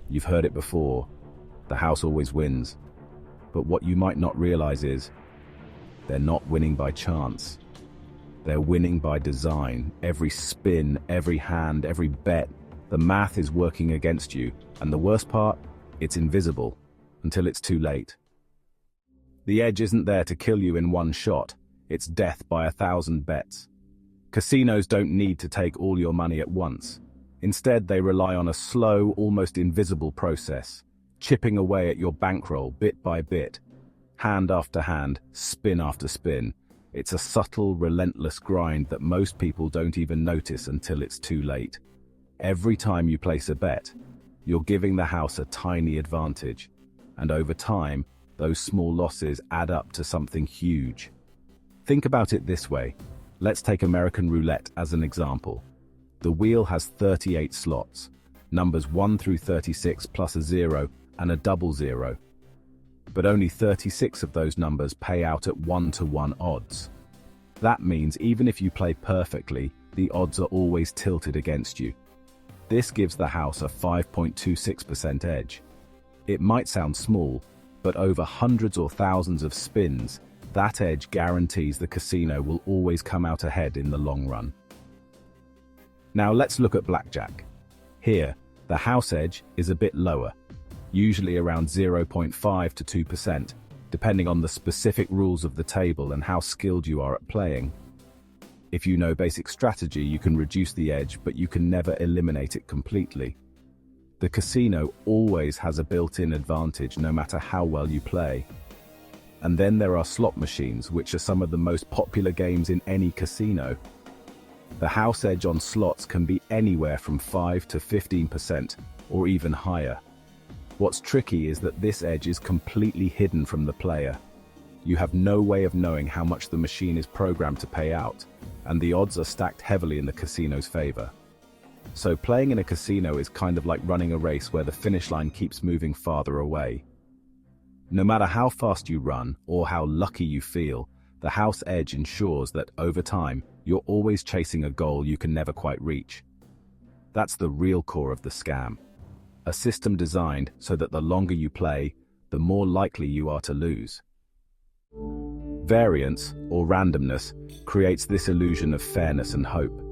You've heard it before. The house always wins. But what you might not realize is, they're not winning by chance. They're winning by design. Every spin, every hand, every bet, the math is working against you. And the worst part, it's invisible until it's too late. The edge isn't there to kill you in one shot. It's death by 1,000 bets. Casinos don't need to take all your money at once. Instead, they rely on a slow, almost invisible process, chipping away at your bankroll bit by bit, hand after hand, spin after spin. It's a subtle, relentless grind that most people don't even notice until it's too late. Every time you place a bet, you're giving the house a tiny advantage, and over time, those small losses add up to something huge. Think about it this way. Let's take American roulette as an example. The wheel has 38 slots, numbers 1 through 36 plus a 0 and a double 0. But only 36 of those numbers pay out at 1-to-1 odds. That means even if you play perfectly, the odds are always tilted against you. This gives the house a 5.26% edge. It might sound small, but over hundreds or thousands of spins, that edge guarantees the casino will always come out ahead in the long run. Now let's look at blackjack. Here, the house edge is a bit lower, usually around 0.5 to 2%, depending on the specific rules of the table and how skilled you are at playing. If you know basic strategy, you can reduce the edge, but you can never eliminate it completely. The casino always has a built-in advantage no matter how well you play. And then there are slot machines, which are some of the most popular games in any casino. The house edge on slots can be anywhere from 5 to 15%, or even higher. What's tricky is that this edge is completely hidden from the player. You have no way of knowing how much the machine is programmed to pay out, and the odds are stacked heavily in the casino's favor. So playing in a casino is kind of like running a race where the finish line keeps moving farther away. No matter how fast you run or how lucky you feel, the house edge ensures that over time, you're always chasing a goal you can never quite reach. That's the real core of the scam. A system designed so that the longer you play, the more likely you are to lose. Variance, or randomness, creates this illusion of fairness and hope.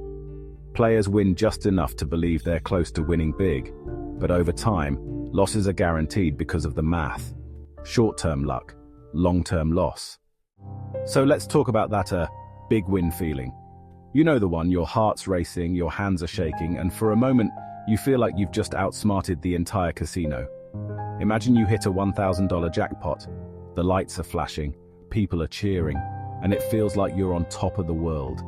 Players win just enough to believe they're close to winning big, but over time, losses are guaranteed because of the math. Short-term luck, long-term loss. So let's talk about that big win feeling. You know the one, your heart's racing, your hands are shaking, and for a moment, you feel like you've just outsmarted the entire casino. Imagine you hit a $1,000 jackpot. The lights are flashing, people are cheering, and it feels like you're on top of the world.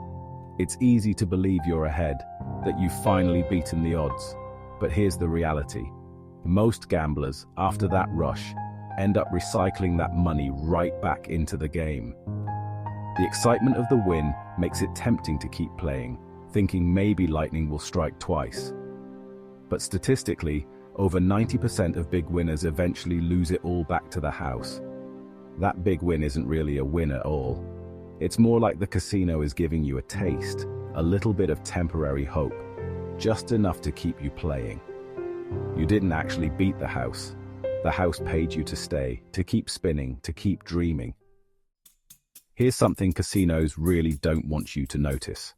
It's easy to believe you're ahead, that you've finally beaten the odds. But here's the reality. Most gamblers, after that rush, end up recycling that money right back into the game. The excitement of the win makes it tempting to keep playing, thinking maybe lightning will strike twice. But statistically, over 90% of big winners eventually lose it all back to the house. That big win isn't really a win at all. It's more like the casino is giving you a taste, a little bit of temporary hope, just enough to keep you playing. You didn't actually beat the house. The house paid you to stay, to keep spinning, to keep dreaming. Here's something casinos really don't want you to notice.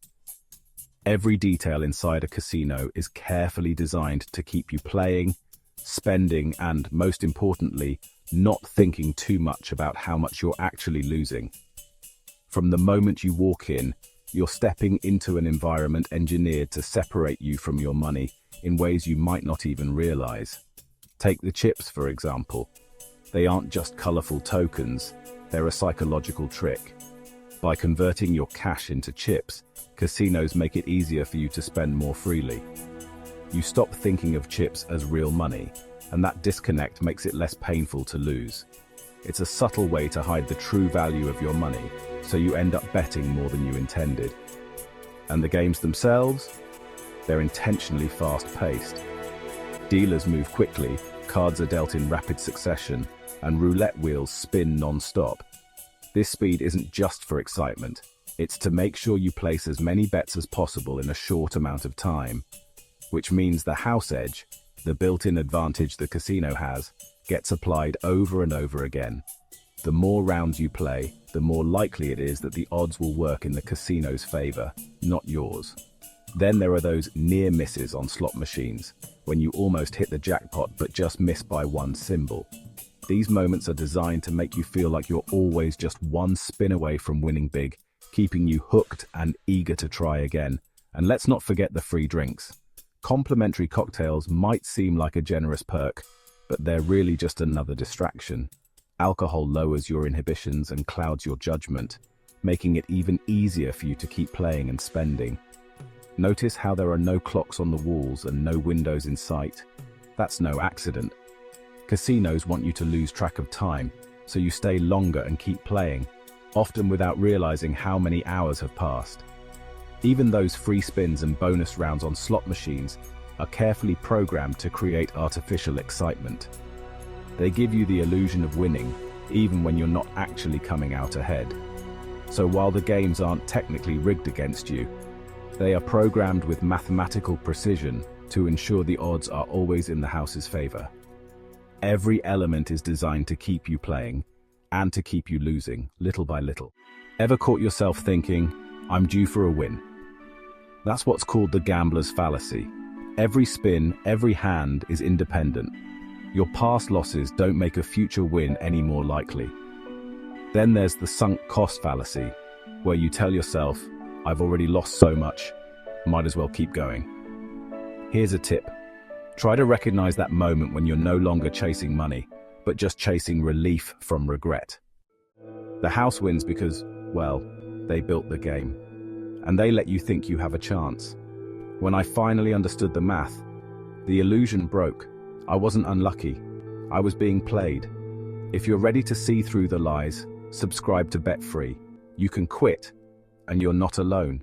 Every detail inside a casino is carefully designed to keep you playing, spending, and, most importantly, not thinking too much about how much you're actually losing. From the moment you walk in, you're stepping into an environment engineered to separate you from your money in ways you might not even realize. Take the chips, for example. They aren't just colorful tokens, they're a psychological trick. By converting your cash into chips, casinos make it easier for you to spend more freely. You stop thinking of chips as real money, and that disconnect makes it less painful to lose. It's a subtle way to hide the true value of your money, so you end up betting more than you intended. And the games themselves? They're intentionally fast-paced. Dealers move quickly, cards are dealt in rapid succession, and roulette wheels spin non-stop. This speed isn't just for excitement, it's to make sure you place as many bets as possible in a short amount of time, which means the house edge, The built-in advantage the casino has gets applied over and over again. The more rounds you play, the more likely it is that the odds will work in the casino's favor, not yours. Then there are those near misses on slot machines, when you almost hit the jackpot but just miss by one symbol. These moments are designed to make you feel like you're always just one spin away from winning big, keeping you hooked and eager to try again. And let's not forget the free drinks. Complimentary cocktails might seem like a generous perk, but they're really just another distraction. Alcohol lowers your inhibitions and clouds your judgment, making it even easier for you to keep playing and spending. Notice how there are no clocks on the walls and no windows in sight. That's no accident. Casinos want you to lose track of time, so you stay longer and keep playing, often without realizing how many hours have passed. Even those free spins and bonus rounds on slot machines are carefully programmed to create artificial excitement. They give you the illusion of winning, even when you're not actually coming out ahead. So while the games aren't technically rigged against you, they are programmed with mathematical precision to ensure the odds are always in the house's favor. Every element is designed to keep you playing and to keep you losing, little by little. Ever caught yourself thinking, I'm due for a win? That's what's called the gambler's fallacy. Every spin, every hand is independent. Your past losses don't make a future win any more likely. Then there's the sunk cost fallacy, where you tell yourself, I've already lost so much, might as well keep going. Here's a tip. Try to recognize that moment when you're no longer chasing money, but just chasing relief from regret. The house wins because, well, they built the game, and they let you think you have a chance. When I finally understood the math, the illusion broke. I wasn't unlucky. I was being played. If you're ready to see through the lies, subscribe to Bet Free. You can quit, and you're not alone.